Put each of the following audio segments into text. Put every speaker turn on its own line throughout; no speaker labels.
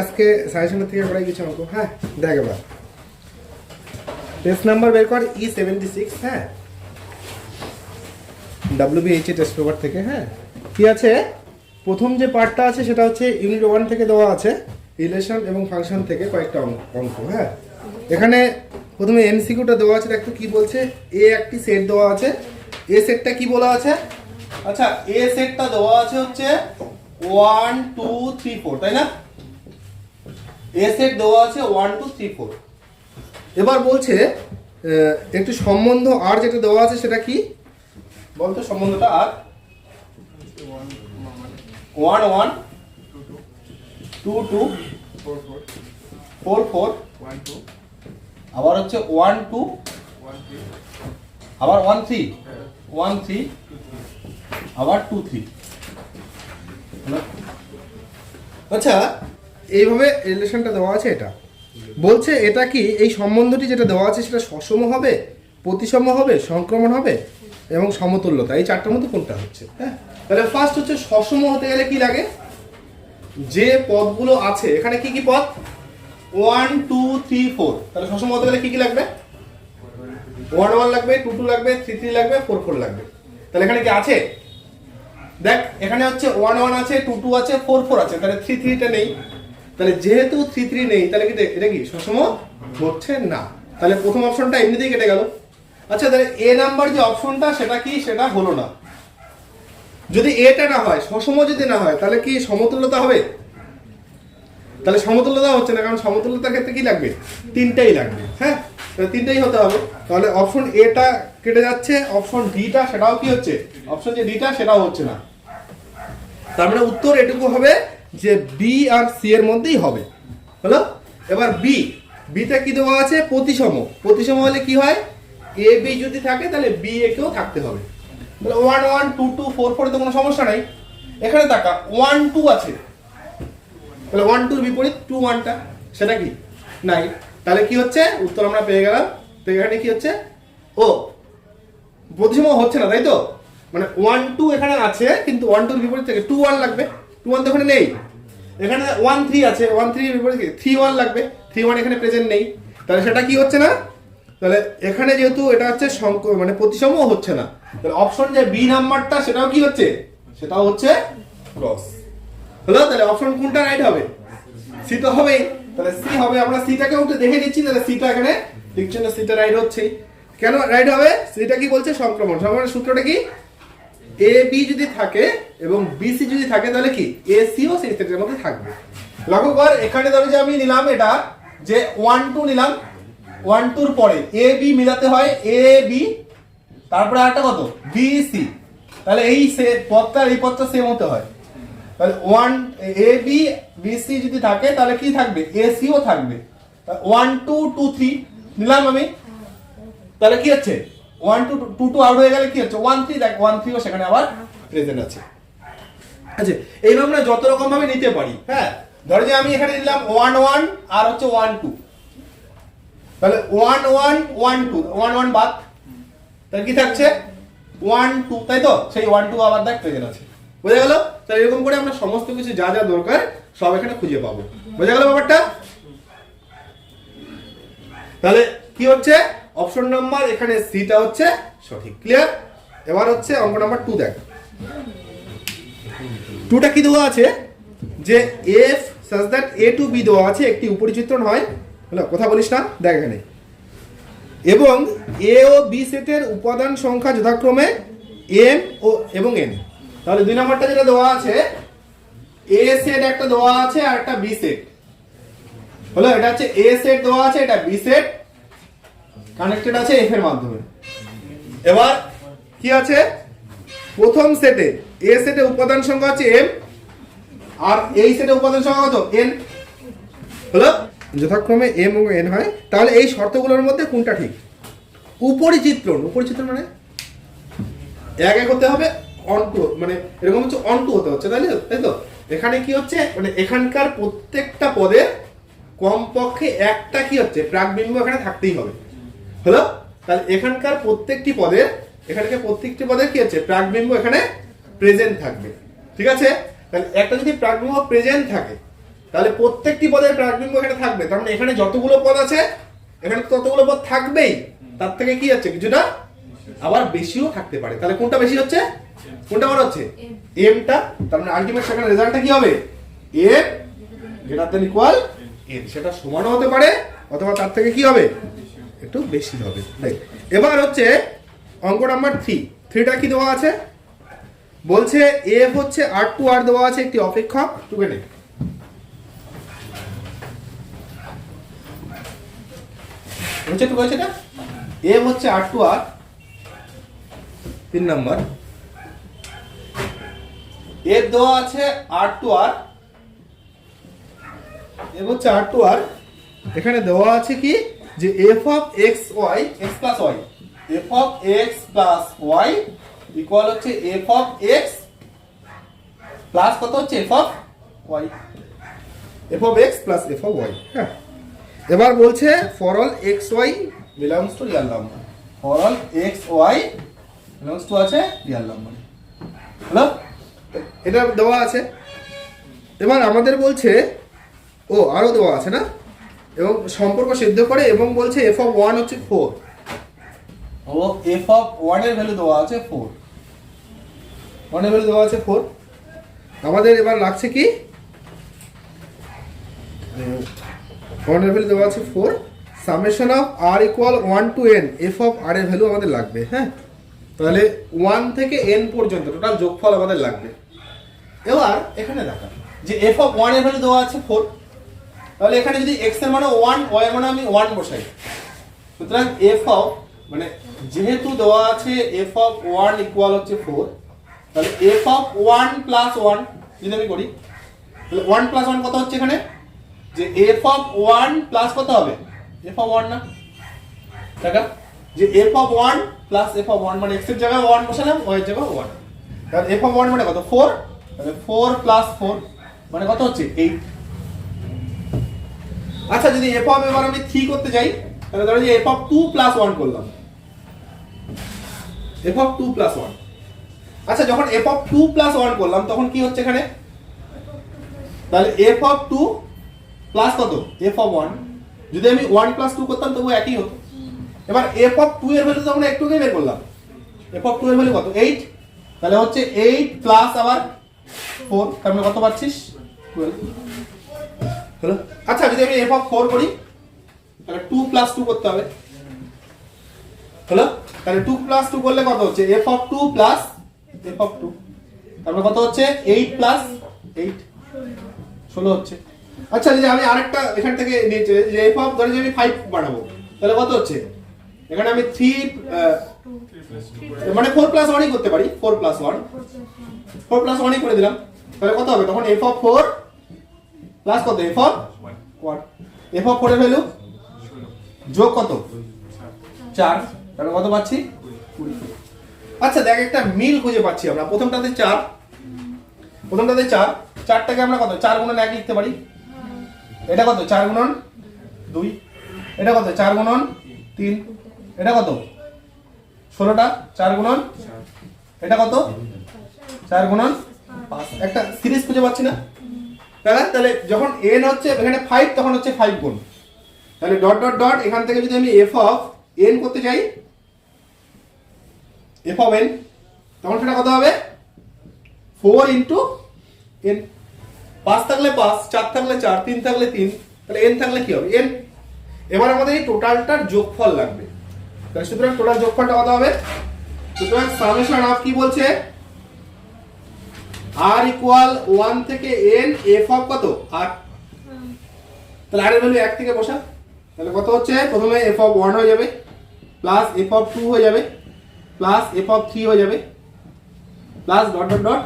আজকে সাজেশনের থেকে করাই কিছু অঙ্ক। হ্যাঁ দেখ এবার টেস্ট নাম্বার বের কর E76। হ্যাঁ WBH টেস্ট পেপার থেকে। হ্যাঁ কি আছে, প্রথম যে পার্টটা আছে সেটা হচ্ছে ইউনিট 1 থেকে দেওয়া আছে, রিলেশন এবং ফাংশন থেকে কয়েকটা অঙ্ক। হ্যাঁ এখানে প্রথমে এমসিকিউটা দেওয়া আছে, দেখো কি বলছে। এ একটি সেট দেওয়া আছে, এ সেটটা কি বলা আছে? আচ্ছা এ সেটটা দেওয়া আছে হচ্ছে 1 2 3 4, তাই না? এ সেট দেওয়া আছে 1 2 3 4। এবার বলছে একটি সম্বন্ধ আর যেটা দেওয়া আছে সেটা কি বলতো? সম্বন্ধটা আর 1 1 2 2 4 4, আবার হচ্ছে 1 2, আবার 1 3 1 3, আবার 2 3। আচ্ছা এইভাবে রিলেশনটা দেওয়া আছে। এটা বলছে এটা কি, এই সম্বন্ধটি যেটা দেওয়া আছে সেটা সসম হবে, প্রতিসম হবে, সংক্রমণ হবে এবং সমতুল্যতা, এই চারটার মধ্যে কোনটা হচ্ছে? হ্যাঁ তাহলে ফার্স্ট হচ্ছে সসম হতে গেলে কি লাগে, যে পদগুলো আছে এখানে কি কি পদ 1 2 3 4, তাহলে সসম হতে গেলে কি কি লাগবে? 1 1 লাগবে, 2 2 লাগবে, 3 3 লাগবে, 4 4 লাগবে। তাহলে এখানে কি আছে? দেখ এখানে হচ্ছে 1 1 আছে, 2 2 আছে, 4 4 আছে, তাহলে 3 3 টা নেই। তাহলে যেহেতু 3 3 নেই তাহলে কি এটা কি সসম হচ্ছে না, তাহলে প্রথম অপশনটা এমনিতেই কেটে গেল। আচ্ছা তাহলে এ নাম্বার যে অপশনটা সেটা কি, সেটা হলো না। যদি এটা না হয়, সসম যদি না হয়, তাহলে কি সমতুল্যতা হবে? তাহলে সমতুল্যতা হচ্ছে না, কারণ সমতুল্যতার ক্ষেত্রে কি লাগবে? তিনটাই লাগবে। হ্যাঁ তাহলে তিনটাই হতে হবে। তাহলে অপশন এটা কেটে যাচ্ছে, অপশন ডিটা সেটাও কি হচ্ছে, অপশন যে ডিটা সেটাও হচ্ছে না। তার মানে উত্তর এটুকু হবে যে বি আর সি এর মধ্যেই হবে। হলো? এবার বিতে কি দেওয়া আছে? প্রতিসম। প্রতিসম হলে কি হয়, এ বি যদি থাকে তাহলে বি এ কেও থাকতে হবে। তাহলে 1 1 2 2 4 4 এ তো কোনো সমস্যা নাই। এখানে তাকা 1 2 আছে, তাহলে 1 2 এর বিপরীত 2 1 টা সেটা কি নাই। তাহলে কি হচ্ছে, উত্তর আমরা পেয়ে গেলাম। তো এখানে কি হচ্ছে, ও প্রতিসম হচ্ছে না, তাই তো? মানে 1 2 এখানে আছে কিন্তু 1 2 এর বিপরীত থেকে 2 1 লাগবে, 2 1 তো এখানে নেই। এখানে 1 3 আছে, 1 3 এর বিপরীত 3 1 লাগবে, 3 1 এখানে প্রেজেন্ট নেই। তাহলে সেটা কি হচ্ছে না, তাহলে এখানে যেহেতু এটা হচ্ছে মানে প্রতিসম হচ্ছে না, তাহলে অপশন যে বি নাম্বারটা সেটাও কি হচ্ছে, সেটাও হচ্ছে ক্রস। হলো? তাহলে অপশন কোনটা রাইট হবে? সি তো হবেই। তাহলে সি হবে। আমরা সিটাকে উঠে দেখে নিচ্ছি, তাহলে সিটা এখানে লিখছি না, সিটা রাইট হচ্ছে। কেন রাইট হবে? সিটা কি বলছে? সংক্রমণ। সংক্রমণের সূত্রটা কি? এ বি যদি থাকে এবং বি সি যদি থাকে তাহলে কি এ সিও সেই সেটের মধ্যে থাকবে। লক্ষ্য কর এখানে ধরো যে আমি নিলাম এটা যে 1 2 নিলাম, 1 2 এর পরে এ বি মিলাতে হয় এ বি, তারপরে আরেকটা কত বি সি, তাহলে এই পদটা এই পদটা সেম হতে হয়। তাহলে 1 এ বি বি সি যদি থাকে তাহলে কি থাকবে? এ সিও থাকবে। 1 2 2 3 নিলাম আমি, তাহলে কি হচ্ছে 1 2 2 2 আউট হয়ে গেলে কি হচ্ছে 1 3, দেখ 1 3 ও সেখানে আবার প্রেজেন্ট আছে। আচ্ছা এইভাবে আমরা যত রকম ভাবে নিতে পারি। হ্যাঁ ধরো যে আমি এখানে নিলাম 1 1 আর হচ্ছে 1 2, তাহলে 1 1 1 2 1 1 বাদ, তাহলে কি থাকছে 1 2, তাই তো? সেই 1 2 আবার দেখ প্রেজেন্ট আছে। বোঝা গেল? তাহলে এরকম করে আমরা সমস্ত কিছু যা যা দরকার সব এখানে খুঁজে পাবো। বোঝা গেল ব্যাপারটা? তাহলে কি হচ্ছে, অপশন নাম্বার এখানে সিটা হচ্ছে সঠিক। ক্লিয়ার? এবার হচ্ছে অঙ্ক নাম্বার 2 দেখ। 2টা কি দেওয়া আছে, যে F such that A to B দেওয়া আছে, একটি উপরিচিত্রণ হয়। হলো? কথা বলিস না, দেখ এখানে। এবং এ ও বি সেটের উপাদান সংখ্যা যথাক্রমে এম ও এবং এন। তাহলে 2 নম্বরটা যেটা দেওয়া আছে, এ সেট একটা দেওয়া আছে আর একটা বি সেট। হলো? এটা হচ্ছে এ সেট দেওয়া আছে, এটা বি সেট কানেক্টেড আছে এফ এর মাধ্যমে। এবার কি আছে, প্রথম সেটে এ সেটে উপাদান সংখ্যা হচ্ছে এম আর এই সেটে উপাদান সংখ্যা কত এন। হলো? যথাক্রমে এম ও এন হয়। তাহলে এই শর্তগুলোর মধ্যে কোনটা ঠিক? উপরিচিত্রণ। উপরিচিত্রণ মানে এক এক হতে হবে, অনটু মানে এরকম হচ্ছে অনটু হতে হচ্ছে, তাই তো? এখানে কি হচ্ছে, মানে এখানকার প্রত্যেকটা পদে কমপক্ষে একটা কি হচ্ছে প্রাকবিম্ব এখানে থাকতেই হবে। হলো? তাহলে এখানকার প্রত্যেকটি পদের কি হচ্ছে প্রাকবিম্ব এখানে প্রেজেন্ট থাকবে। ঠিক আছে? তাহলে একটা যদি প্রাকবিম্ব প্রেজেন্ট থাকে তাহলে প্রত্যেকটি পদের প্রাকবিম্ব এখানে থাকবে, তার মানে এখানে যতগুলো পদ আছে এখানে ততগুলো পদ থাকবেই, তার থেকে কি হচ্ছে কিছুটা আবার বেশিও থাকতে পারে। তাহলে কোনটা বেশি হচ্ছে, কোনটা বড় হচ্ছে, এমটা। তার মানে আলটিমেট সেখানে রেজাল্টটা কি হবে, M greater than equal N. সেটা সমানও হতে পারে অথবা তার থেকে কি হবে, একটু বেশি হবে। এবার হচ্ছে অঙ্ক নাম্বার 3টা কি দেওয়া আছে, বলছে এফ হচ্ছে R2R দেওয়া আছে একটি অপেক্ষক, টুকে নে হচ্ছে টুকে সেটা এফ হচ্ছে R2R 3 নাম্বার, এফ দেওয়া আছে R2R, এফ হচ্ছে R2R, এখানে দেওয়া আছে কি যে f of x y x plus y, f of x plus y equal হচ্ছে f of x প্লাস কত হচ্ছে f of y, f of x plus f of y। হ্যাঁ, এবার বলছে for all x y belongs to real number, for all x y belongs to আছে real number। হলো, এটা দেওয়া আছে। এবার আমাদের বলছে ও আরো দেওয়া আছে না, এবং সম্পর্ক সিদ্ধ করে এবং বলছে f of 1 হচ্ছে 4, ও f of 1 এর ভ্যালু দেওয়া আছে 4, 1 এর ভ্যালু দেওয়া আছে 4। আমাদের এবার লাগছে কি, 1 এর ভ্যালু দেওয়া আছে 4, summation of r equal 1 to n, f of r এর ভ্যালু আমাদের লাগবে। হ্যাঁ, তাহলে 1 থেকে n পর্যন্ত টোটাল যোগফল আমাদের লাগবে। এবার এখানে দেখা যে f of 1 এর ভ্যালু দেওয়া আছে 4, তাহলে এখানে যদি x এর মানে 1, y এর মানে আমি 1 বসাই, সুতরাং f of মানে যেহেতু দেওয়া আছে f of 1 ইকুয়াল হচ্ছে 4, তাহলে f of 1 প্লাস 1 যদি আমি করি, তাহলে 1 প্লাস 1 কত হচ্ছে এখানে, যে f of 1 প্লাস কত হবে, f of 1 না দেখা, যে f of 1 plus f of 1 মানে x এর জায়গায় 1 বসালাম, y এর জায়গায় 1, তাহলে f of 1 মানে কত 4, তাহলে 4 প্লাস 4 মানে কত হচ্ছে 8। আচ্ছা যদি f of এবার আমি 3 করতে যাই, তাহলে ধরো যে f of 2 প্লাস 1 করলাম, f of 2 প্লাস 1। আচ্ছা যখন f of 2 প্লাস 1 করলাম তখন কি হচ্ছে এখানে, তাহলে f of 2 প্লাস কত f of 1, যদি আমি 1 প্লাস 2 করতাম তবু একই হতো। এবার f of 2 এর ভ্যালু তো আমরা একটু আগে বের করলাম, f of 2 এর ভ্যালু কত 8, তাহলে হচ্ছে 8 প্লাস আবার 4, তার মানে কত পাচ্ছিস 12। হলো, আচ্ছা যদি আমি f of 4 করি তাহলে 2 প্লাস 2 করতে হবে, হলো, তাহলে 2 প্লাস 2 করলে কত হচ্ছে f of 2 plus f of 2, তারপরে কত হচ্ছে 8 প্লাস 8 16 হচ্ছে। আচ্ছা যদি আমি আরেকটা এখান থেকে নিচে যে f of ধরে যে আমি 5 বানাবো, তাহলে কত হচ্ছে এখানে আমি 3 মানে 4 প্লাস 1ই করতে পারি, 4 প্লাস 1 ই করে দিলাম, তাহলে কত হবে তখন f of 4 প্লাস কত f of 1, f of 4 এর ভ্যালু যোগ কত 4, তাহলে কত পাচ্ছি 20। আচ্ছা দেখ একটা মিল খুঁজে পাচ্ছি আমরা, প্রথমটাতে 4, 4টাকে আমরা কত 4 গুণন 1 লিখতে পারি, এটা কত 4 গুণন 2, এটা কত 4 গুণন 3, এটা কত 16টা 4 গুণন, এটা কত 4 গুণন 5, একটা সিরিজ খুঁজে পাচ্ছি না, তাহলে যখন n হচ্ছে এখানে 5 তখন হচ্ছে 5 গুণ, তাহলে ডট ডট ডট এখান থেকে যদি আমি f of n করতে চাই, f of n তখন সেটা কত হবে 4 ইনটু n, 5 থাকলে 5, 4 থাকলে 4, 3 থাকলে 3, তাহলে n থাকলে কি হবে n। এবার আমাদের এই টোটালটার যোগফল লাগবে, তাহলে সুতরাং টোটাল যোগফলটা কত হবে, সুতরাং সামেশন অফ কি বলছে r ইকুয়াল 1 থেকে n f of কত r, তাহলে r এর ভ্যালু 1 থেকে বসা, তাহলে কত হচ্ছে প্রথমে f of 1 হয়ে যাবে প্লাস f of 2 হয়ে যাবে প্লাস f of 3 হয়ে যাবে প্লাস ডট ডট ডট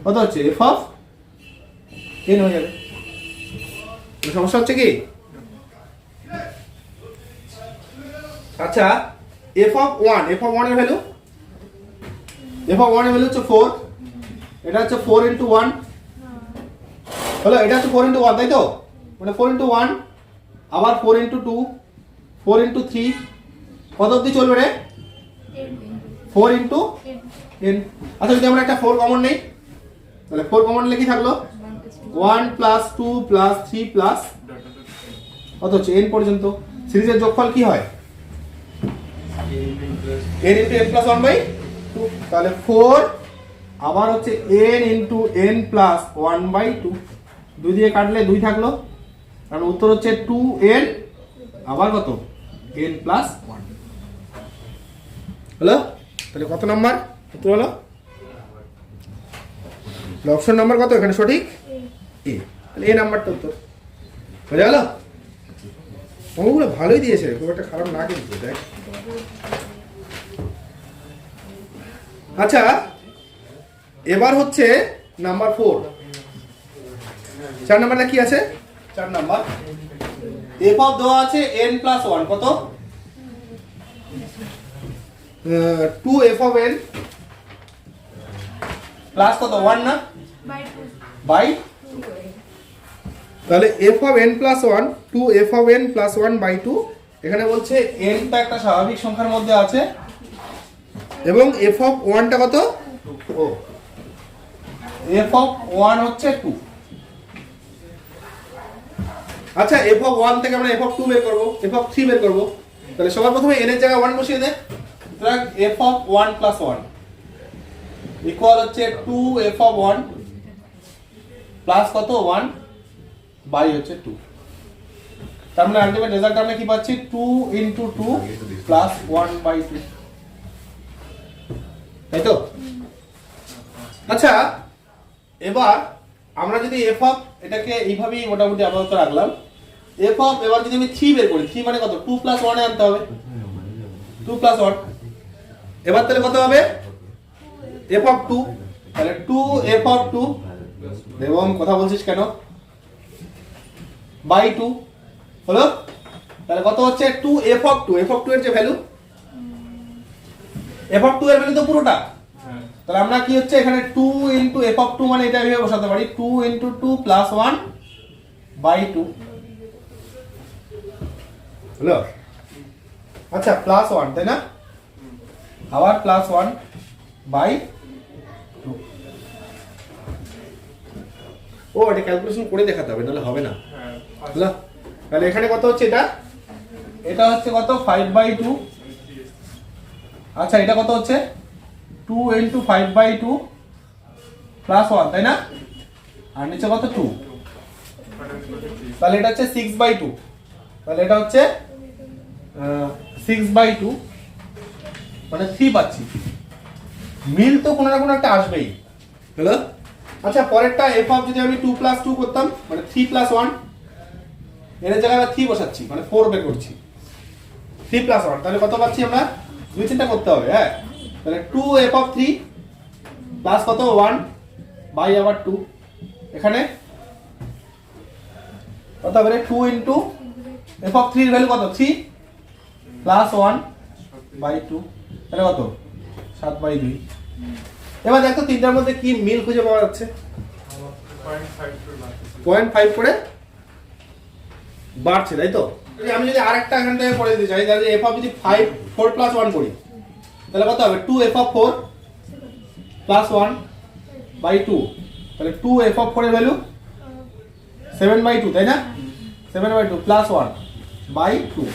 কত হচ্ছে f of n হয়ে যাবে। সমস্যা হচ্ছে কি, আচ্ছা f of 1 এর ভ্যালু হচ্ছে 4, এটা হচ্ছে 4 ইনটু 1, হলো এটা হচ্ছে 4 ইনটু 1 তাই তো, মানে 4 ইনটু 1 আবার 4 ইনটু 2 4 ইনটু 3 কত অবধি চলবে রে 4 ইনটু n। আচ্ছা যদি আমরা একটা 4 কমন নেই, তাহলে 4 কমন নিলে কি থাকলো 1 প্লাস 2 প্লাস 3 প্লাস কত হচ্ছে n পর্যন্ত। সিরিজের যোগফল কি হয় n into n plus 1 by 2, তাহলে 4 আবার হচ্ছে n into n plus 1 by 2, 2 দিয়ে কাটলে 2 থাকলো, কারণ উত্তর হচ্ছে 2n আবার কত n প্লাস 1 হলো। তাহলে কত নাম্বার উত্তর হলো? অপশন নাম্বার কত এখানে সঠিক? এ। তাহলে এ নাম্বারটা উত্তর হয়ে গেল। অঙ্কগুলো ভালোই দিয়েছে, খুব একটা খারাপ না কিন্তু দেখ। আচ্ছা এবার হচ্ছে নাম্বার 4, 4 নাম্বারটা কি আছে? 4 নাম্বার f অফ দেওয়া আছে n প্লাস 1 কত 2f অফ n প্লাস কত 1 না বাই, তাহলে f of n plus 1 2f of n plus 1 by 2, এখানে বলছে n টা একটা স্বাভাবিক সংখ্যার মধ্যে আছে এবং f অফ 1 টা কত ও f অফ 1 হচ্ছে 2। আচ্ছা f অফ 1 থেকে আমরা f অফ 2 বের করব, f অফ 3 বের করব, তাহলে সবার প্রথমে n এর জায়গায় 1 বসিয়ে দে। সুতরাং f অফ 1 প্লাস 1 ইকুয়াল হচ্ছে 2f অফ 1 প্লাস কত 1 বাই হচ্ছে 2, তার মানে আলটিমেট রেজাল্ট আমরা কি পাচ্ছি 2 ইনটু 2 প্লাস 1 বাই 2, তাই তো? আচ্ছা এবার আমরা যদি f অফ এটাকে এইভাবেই মোটামুটি আপাতত রাখলাম, f অফ এবার যদি আমি 3 বের করি, 3 মানে কত 2 প্লাস 1 এ আনতে হবে, 2 প্লাস 1, এবার তাহলে কত হবে f অফ 2, তাহলে 2f অফ 2 এবং কথা বলছিস কেন বাই 2 হলো, তাহলে কত হচ্ছে 2f অফ 2, f অফ 2 এর যে ভ্যালু, f অফ 2 এর ভ্যালু তো পুরোটা, তাহলে আমরা কি হচ্ছে এখানে 2 ইনটু f অফ 2 মানে এটা এইভাবে বসাতে পারি 2 ইনটু 2 প্লাস 1 বাই 2 হলো। আচ্ছা প্লাস 1 তাই না, আবার প্লাস 1 বাই 2, ও এটা ক্যালকুলেশন করে দেখাতে হবে নাহলে হবে না, হলো। তাহলে এখানে কত হচ্ছে এটা, এটা হচ্ছে কত 5 বাই 2, আচ্ছা এটা কত হচ্ছে 2 ইনটু 5 বাই 2 প্লাস 1 তাই না, আর নিচে কত 2, তাহলে এটা হচ্ছে 6 বাই 2, তাহলে এটা হচ্ছে 6 বাই 2 মানে 3 পাচ্ছি, মিল তো কোনো না কোনো একটা আসবেই, হলো। আচ্ছা পরেরটা f অফ যদি আমি 2 প্লাস 2 করতাম মানে 3 প্লাস 1, এর জায়গায় আমরা 3 বসাচ্ছি মানে 4 বের করছি, 3 প্লাস 1 তাহলে কত পাচ্ছি আমরা, দুই চিন্তা করতে হবে, হ্যাঁ তাহলে 2f অফ 3 প্লাস কত 1 বাই আবার 2, এখানে কত হবে 2 ইনটু f অফ 3 এর ভ্যালু কত 3 প্লাস 1 বাই 2, তাহলে কত 7 বাই 2। এবার দেখো তিনটার মধ্যে কি মিল খুঁজে পাওয়া যাচ্ছে, 0.5 করে বাড়ছে তাই তো। আমি যদি আরেকটা এখান থেকে করে দিতে চাই, তাহলে f অফ যদি 4 প্লাস 1 করি তাহলে কত হবে 2f অফ 4 প্লাস 1 বাই 2, তাহলে 2f অফ 4 এর ভ্যালু 7 বাই 2 তাই না, 7 বাই 2 প্লাস 1 বাই 2,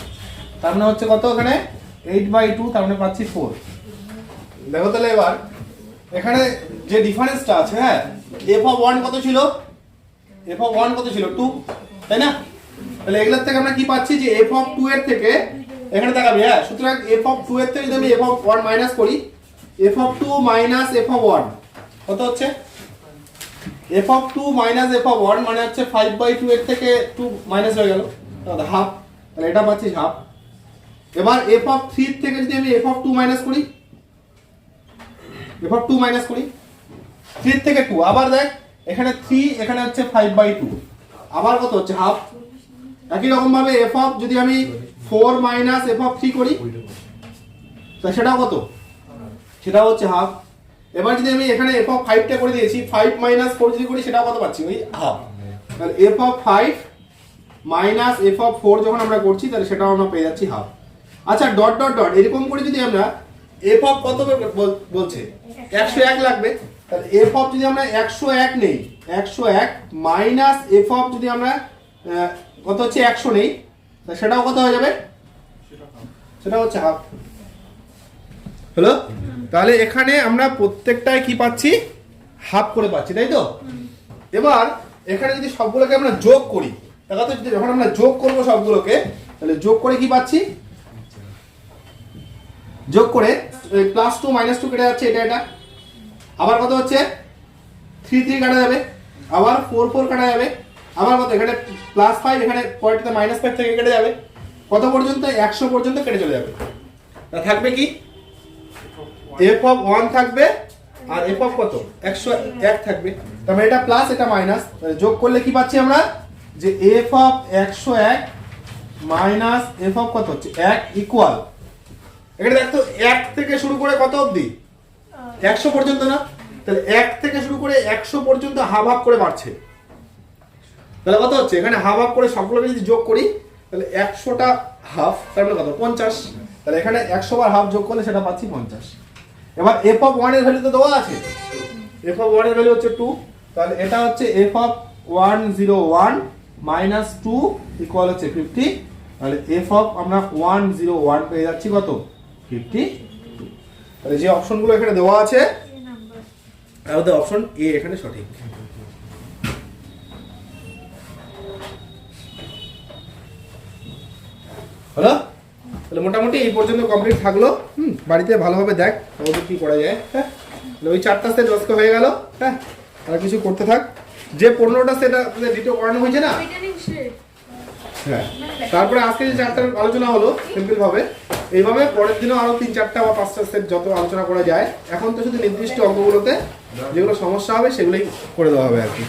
তার মানে হচ্ছে কত এখানে 8 বাই 2, তার মানে পাচ্ছি 4। দেখো তাহলে এবার এখানে যে ডিফারেন্সটা আছে, হ্যাঁ f অফ 1 কত ছিল, f অফ 1 কত ছিল 2 তাই না, তাহলে এগুলোর থেকে আমরা কি পাচ্ছি যে f অফ 2 এর থেকে এখানে দেখাবে, হ্যাঁ সুতরাং f অফ 2 এর থেকে যদি আমি f অফ 1 মাইনাস করি, f of 2 minus f of 1 কত হচ্ছে, f of 2 minus f of 1 মানে হচ্ছে 5 বাই 2 এর থেকে 2 মাইনাস হয়ে গেল, তাহলে হাফ, তাহলে এটা পাচ্ছি হাফ। এবার f অফ 3 থেকে যদি আমি f অফ 2 মাইনাস করি, f অফ 2 মাইনাস করি 3 থেকে 2, আবার দেখ এখানে 3 এখানে হচ্ছে 5 বাই 2, আবার কত হচ্ছে হাফ। একই রকম ভাবে f অফ যদি আমি 4 মাইনাস f অফ 3 করি তাহলে সেটাও কত, সেটাও হচ্ছে হাফ। এবার যদি আমি এখানে f অফ 5 টা করে দিয়েছি, 5 মাইনাস 4 যদি করি সেটাও কত পাচ্ছি ওই হাফ, তাহলে f of 5 minus f of 4 যখন আমরা করছি তাহলে সেটাও আমরা পেয়ে যাচ্ছি হাফ। আচ্ছা ডট ডট ডট এরকম করে যদি আমরা f অফ কত বলছে 101 লাগবে, তাহলে f অফ যদি আমরা 101 নেই 101 মাইনাস এফ অফ যদি আমরা কত হচ্ছে 100 নেই, তা সেটাও কত হয়ে যাবে, সেটা হচ্ছে হাফ। হলো? তাহলে এখানে আমরা প্রত্যেকটায় কি পাচ্ছি, হাফ করে পাচ্ছি, তাই তো? এবার এখানে যদি সবগুলোকে আমরা যোগ করি, তাহলে তো যখন আমরা যোগ করব সবগুলোকে, তাহলে যোগ করে কি পাচ্ছি, যোগ করে +2 -2 কেটে যাচ্ছে, এটা এটা আবার কত হচ্ছে 3 3 কাটা যাবে, আবার 4 4 কাটা যাবে, আবার কত এখানে +5, এখানে পরেরটাতে -5 থেকে কেটে যাবে, কত পর্যন্ত 100 পর্যন্ত কেটে চলে যাবে। তা থাকবে কি, f অফ 1 থাকবে আর f অফ কত 101 থাকবে। তার মানে এটা প্লাস এটা মাইনাস, যোগ করলে কি পাচ্ছি আমরা, যে f of 101 minus f of কত হচ্ছে 1 ইকুয়াল, এখানে দেখো 1 থেকে শুরু করে কত অবধি 100 পর্যন্ত না, তাহলে 1 থেকে শুরু করে 100 পর্যন্ত হাফ হাফ করে বাড়ছে। তাহলে কত হচ্ছে, এখানে হাফ হাফ করে সবগুলোকে যদি যোগ করি, তাহলে 100টা হাফ, তার মানে কত 50। তাহলে এখানে 100 বার হাফ যোগ করলে সেটা পাচ্ছি 50। এবার f অফ 1 এর ভ্যালু তো দেওয়া আছে, f অফ 1 এর ভ্যালু হচ্ছে 2, তাহলে এটা হচ্ছে f অফ 101 মাইনাস 2 ইকুয়াল হচ্ছে 50। তাহলে f অফ আমরা 101 পেয়ে যাচ্ছি কত 50। তাহলে যে অপশনগুলো এখানে দেওয়া আছে, আমাদের অপশন এ এখানে সঠিক। হলো? তাহলে মোটামুটি এই পর্যন্ত কমপ্লিট থাকলো। বাড়িতে ভালোভাবে দেখ ওদের কি করা যায়। হ্যাঁ, তাহলে ওই 4টা সেট আজকে হয়ে গেল। হ্যাঁ, আর কিছু করতে থাক। যে 15টা সেট দ্বিতীয় করানো হয়েছে না, হ্যাঁ, তারপরে আজকে যে 4টার আলোচনা হলো সিম্পল ভাবে, এইভাবে পরের দিনও আরো 3 4টা বা 5টা সেট যত আলোচনা করা যায়। এখন তো শুধু নির্দিষ্ট অঙ্কগুলোতে যেগুলো সমস্যা হবে সেগুলোই করে দেওয়া হবে আর কি।